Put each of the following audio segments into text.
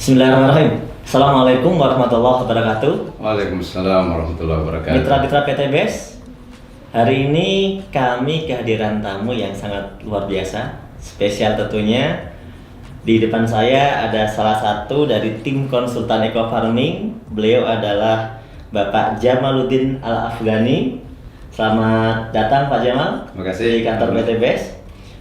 Bismillahirrahmanirrahim. Assalamualaikum warahmatullahi wabarakatuh. Waalaikumsalam warahmatullahi wabarakatuh. Mitra-mitra PT BES, hari ini kami kehadiran tamu yang sangat luar biasa, spesial tentunya. Di depan saya ada salah satu dari tim konsultan Eco Farming. Beliau adalah Bapak Jamaluddin Al-Afghani. Selamat datang Pak Jamal. Terima kasih. Di kantor PT BES.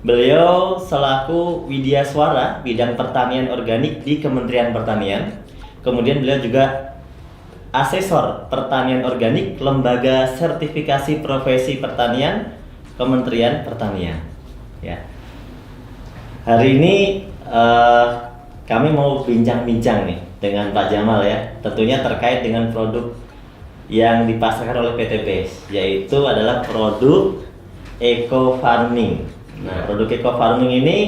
Beliau selaku Widya Swara bidang pertanian organik di Kementerian Pertanian. Kemudian beliau juga asesor pertanian organik Lembaga Sertifikasi Profesi Pertanian Kementerian Pertanian. Ya. Hari ini kami mau bincang-bincang nih dengan Pak Jamal ya. Tentunya terkait dengan produk yang dipasarkan oleh PT BES, yaitu adalah produk Eco Farming. Nah, produk Eco Farming ini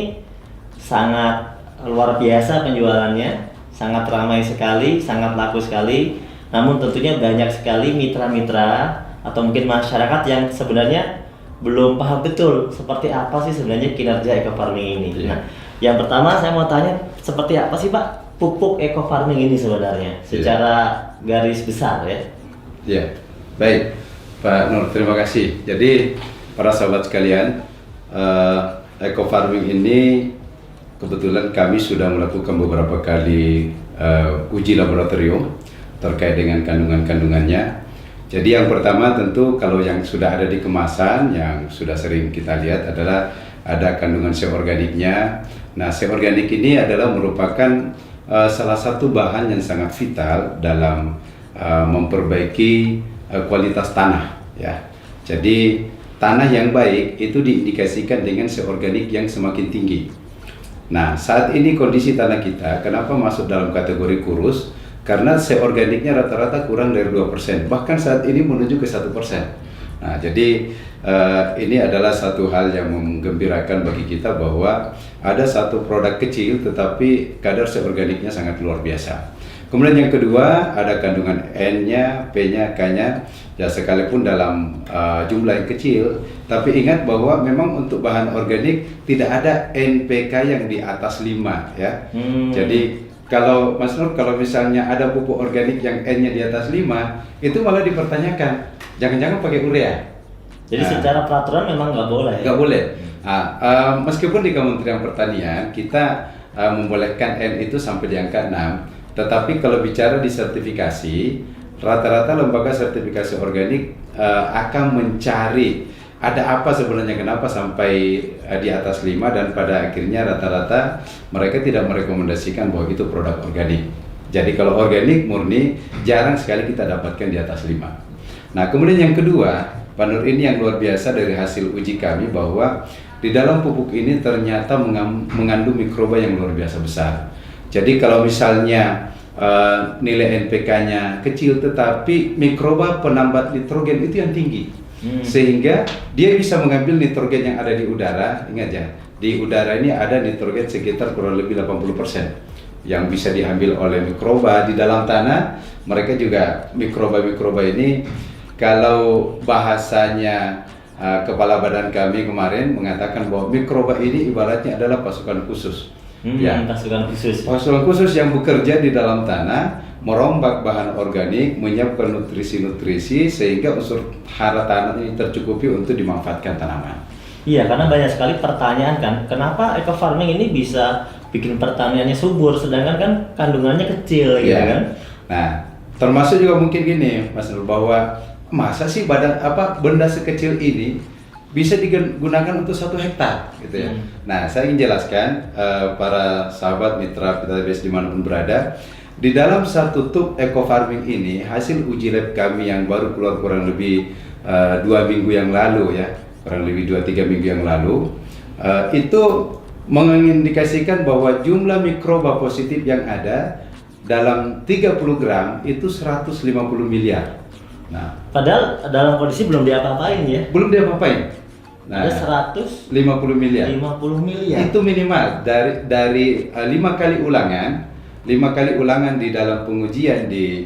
sangat luar biasa penjualannya, sangat ramai sekali, sangat laku sekali. Namun tentunya banyak sekali mitra-mitra atau mungkin masyarakat yang sebenarnya belum paham betul seperti apa sih sebenarnya kinerja Eco Farming ini. Nah, yang pertama saya mau tanya, seperti apa sih Pak pupuk Eco Farming ini sebenarnya secara garis besar ya? Ya, baik Pak Nur, terima kasih. Jadi para sahabat sekalian, Eco Farming ini kebetulan kami sudah melakukan beberapa kali uji laboratorium terkait dengan kandungan-kandungannya. Jadi yang pertama tentu kalau yang sudah ada di kemasan yang sudah sering kita lihat adalah ada kandungan organiknya. Nah, organik ini adalah merupakan salah satu bahan yang sangat vital dalam memperbaiki kualitas tanah ya. Jadi tanah yang baik itu diindikasikan dengan organik yang semakin tinggi. Nah, saat ini kondisi tanah kita kenapa masuk dalam kategori kurus? Karena organiknya rata-rata kurang dari 2%, bahkan saat ini menuju ke 1%. Nah, jadi ini adalah satu hal yang menggembirakan bagi kita bahwa ada satu produk kecil tetapi kadar organiknya sangat luar biasa. Kemudian yang kedua ada kandungan N-nya, P-nya, K-nya. Ya sekalipun dalam jumlah yang kecil, tapi ingat bahwa memang untuk bahan organik tidak ada NPK yang di atas 5 ya. Jadi kalau Mas Nur, kalau misalnya ada pupuk organik yang N-nya di atas 5, itu malah dipertanyakan, jangan-jangan pakai urea. Jadi secara peraturan memang nggak boleh. Nggak boleh. Meskipun di Kementerian Pertanian kita membolehkan N itu sampai di angka 6, tetapi kalau bicara di sertifikasi, rata-rata lembaga sertifikasi organik akan mencari ada apa sebenarnya kenapa sampai di atas 5, dan pada akhirnya rata-rata mereka tidak merekomendasikan bahwa itu produk organik. Jadi kalau organik murni jarang sekali kita dapatkan di atas 5. Nah, kemudian yang kedua, Pak Nur, ini yang luar biasa dari hasil uji kami bahwa di dalam pupuk ini ternyata mengandung mikroba yang luar biasa besar. Jadi kalau misalnya nilai NPK-nya kecil tetapi mikroba penambat nitrogen itu yang tinggi, sehingga dia bisa mengambil nitrogen yang ada di udara. Ingat ya, di udara ini ada nitrogen sekitar kurang lebih 80% yang bisa diambil oleh mikroba. Di dalam tanah mereka juga mikroba-mikroba ini, kalau bahasanya kepala badan kami kemarin mengatakan bahwa mikroba ini ibaratnya adalah pasukan khusus. Pasukan khusus yang bekerja di dalam tanah, merombak bahan organik, menyiapkan nutrisi-nutrisi sehingga unsur hara tanah ini tercukupi untuk dimanfaatkan tanaman. Iya, karena banyak sekali pertanyaan kan, kenapa Eco Farming ini bisa bikin pertaniannya subur sedangkan kan kandungannya kecil gitu kan? Nah, termasuk juga mungkin gini Mas Nur, bahwa masa sih benda sekecil ini bisa digunakan untuk 1 hektar gitu ya. Nah, saya ingin jelaskan para sahabat mitra PT BES dimanapun berada, di dalam satu tub Eco Farming ini hasil uji lab kami yang baru keluar kurang lebih 2 minggu yang lalu ya, kurang lebih 2-3 minggu yang lalu, itu mengindikasikan bahwa jumlah mikroba positif yang ada dalam 30 gram itu 150 miliar. Nah, padahal dalam kondisi belum diapa-apain ya? Belum diapa-apain. Nah, ada 150 miliar. Itu minimal dari 5 kali ulangan di dalam pengujian di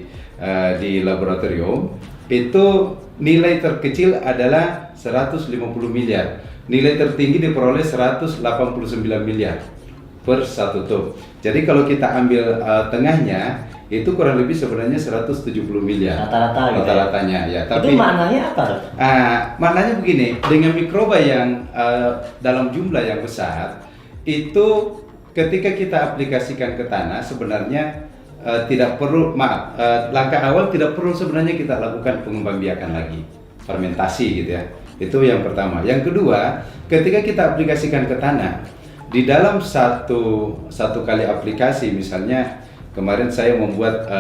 laboratorium, itu nilai terkecil adalah 150 miliar. Nilai tertinggi diperoleh 189 miliar. per 1 tub. Jadi kalau kita ambil tengahnya itu kurang lebih sebenarnya 170 miliar Rata-rata gitu. rata-ratanya ya. Itu maknanya apa? Maknanya begini, dengan mikroba yang dalam jumlah yang besar itu ketika kita aplikasikan ke tanah sebenarnya tidak perlu langkah awal tidak perlu sebenarnya kita lakukan pengembangbiakan lagi, fermentasi gitu ya. Itu yang pertama. Yang kedua, ketika kita aplikasikan ke tanah di dalam satu kali aplikasi, misalnya kemarin saya membuat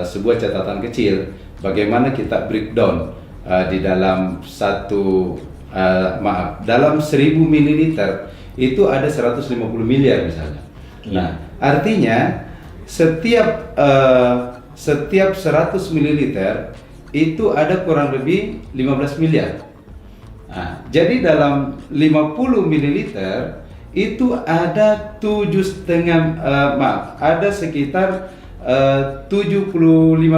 sebuah catatan kecil bagaimana kita breakdown di dalam dalam 1000 ml itu ada 150 miliar misalnya. Nah, artinya setiap 100 ml itu ada kurang lebih 15 miliar. Nah, jadi dalam 50 ml itu ada 7,5 ada sekitar 75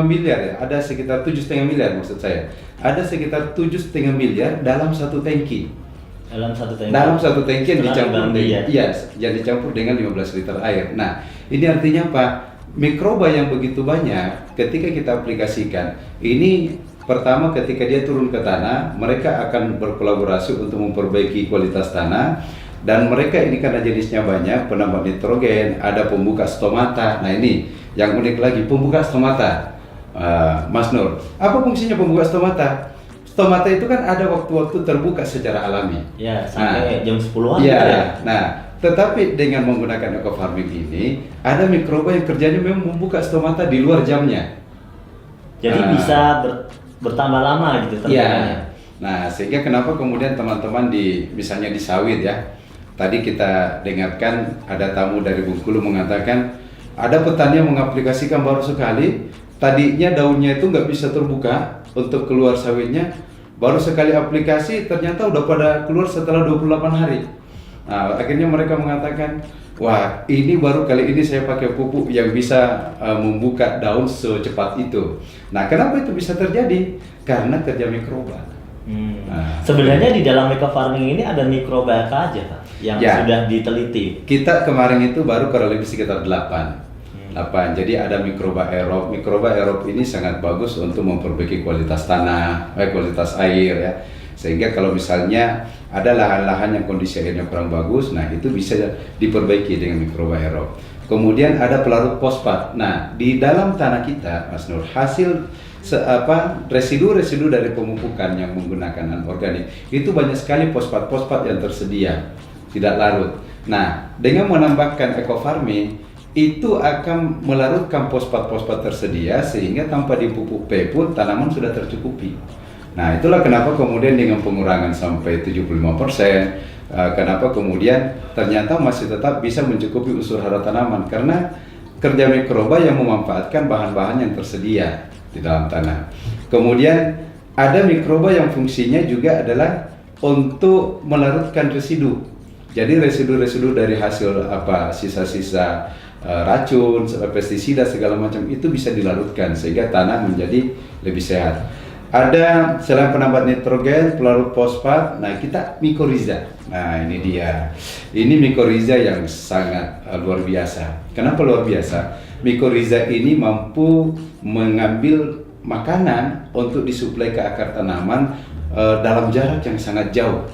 miliar ya, ada sekitar 7,5 miliar maksud saya. Ada sekitar 7,5 miliar dalam satu tangki. Dalam satu tangki yang dicampur dengan, yang dicampur dengan 15 liter air. Nah, ini artinya apa? Mikroba yang begitu banyak ketika kita aplikasikan, ini pertama ketika dia turun ke tanah, mereka akan berkolaborasi untuk memperbaiki kualitas tanah. Dan mereka ini karena jenisnya banyak, penambah nitrogen, ada pembuka stomata. Nah ini yang unik lagi, pembuka stomata, Mas Nur. Apa fungsinya pembuka stomata? Stomata itu kan ada waktu-waktu terbuka secara alami. Ya, sampai jam 10-an. Ya, nah tetapi dengan menggunakan eco farming ini, ada mikroba yang kerjanya memang membuka stomata di luar jamnya. Jadi bisa bertambah lama gitu terbukanya. Ya. Nah sehingga kenapa kemudian teman-teman misalnya di sawit ya, tadi kita dengarkan ada tamu dari Bengkulu mengatakan ada petani yang mengaplikasikan baru sekali, tadinya daunnya itu nggak bisa terbuka untuk keluar sawitnya, baru sekali aplikasi ternyata udah pada keluar setelah 28 hari. Nah, akhirnya mereka mengatakan, wah ini baru kali ini saya pakai pupuk yang bisa membuka daun secepat itu. Nah kenapa itu bisa terjadi? Karena kerja mikroba. Nah, sebenarnya di dalam eco farming ini ada mikroba apa aja Pak yang sudah diteliti? Kita kemarin itu baru kurang lebih sekitar 8. Jadi ada mikroba aerob. Mikroba aerob ini sangat bagus untuk memperbaiki kualitas tanah, kualitas air ya. Sehingga kalau misalnya ada lahan-lahan yang kondisi airnya kurang bagus, nah itu bisa diperbaiki dengan mikroba aerob. Kemudian ada pelarut fosfat. Nah, di dalam tanah kita, Mas Nur, hasil residu-residu dari pemupukan yang menggunakan anorganik itu banyak sekali fosfat-fosfat yang tersedia tidak larut. Nah, dengan menambahkan eco farming itu akan melarutkan fosfat-fosfat tersedia sehingga tanpa dipupuk P pun tanaman sudah tercukupi. Nah, itulah kenapa kemudian dengan pengurangan sampai 75%, kenapa kemudian ternyata masih tetap bisa mencukupi unsur hara tanaman karena kerja mikroba yang memanfaatkan bahan-bahan yang tersedia di dalam tanah. Kemudian ada mikroba yang fungsinya juga adalah untuk melarutkan residu. Jadi residu-residu dari hasil sisa-sisa racun, pestisida segala macam itu bisa dilarutkan sehingga tanah menjadi lebih sehat. Ada selain penambat nitrogen, pelarut fosfat, nah kita mikoriza. Nah ini dia. Ini mikoriza yang sangat luar biasa. Kenapa luar biasa? Mikoriza ini mampu mengambil makanan untuk disuplai ke akar tanaman dalam jarak yang sangat jauh.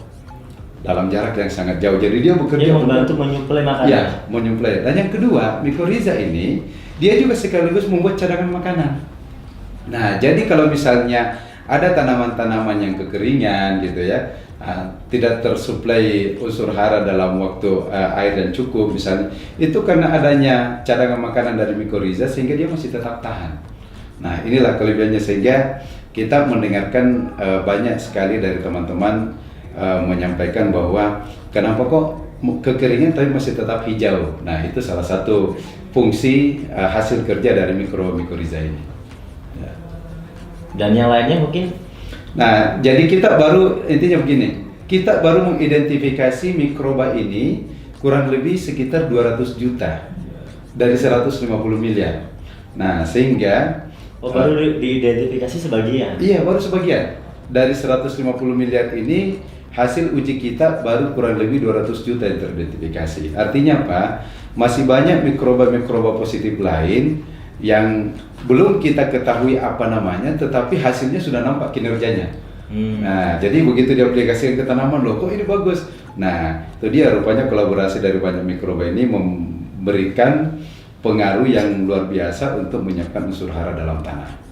Jadi dia bekerja membantu menyuplai makanan. Ya, menyuplai. Dan yang kedua, mikoriza ini dia juga sekaligus membuat cadangan makanan. Nah, jadi kalau misalnya ada tanaman-tanaman yang kekeringan gitu ya, tidak tersuplai unsur hara dalam waktu air dan cukup misalnya, itu karena adanya cadangan makanan dari mikoriza sehingga dia masih tetap tahan. Nah, inilah kelebihannya sehingga kita mendengarkan banyak sekali dari teman-teman menyampaikan bahwa kenapa kok kekeringan tapi masih tetap hijau. Nah, itu salah satu fungsi hasil kerja dari mikoriza ini. Ya. Dan yang lainnya mungkin. Nah, jadi kita baru intinya begini, kita baru mengidentifikasi mikroba ini kurang lebih sekitar 200 juta dari 150 miliar. Nah, sehingga baru diidentifikasi sebagian. Iya, baru sebagian. Dari 150 miliar ini hasil uji kita baru kurang lebih 200 juta yang teridentifikasi. Artinya apa? Masih banyak mikroba-mikroba positif lain yang belum kita ketahui apa namanya, tetapi hasilnya sudah nampak kinerjanya. Nah, jadi begitu diaplikasikan ke tanaman, loh kok ini bagus. Nah, itu dia rupanya kolaborasi dari banyak mikroba ini memberikan pengaruh yang luar biasa untuk menyiapkan unsur hara dalam tanah.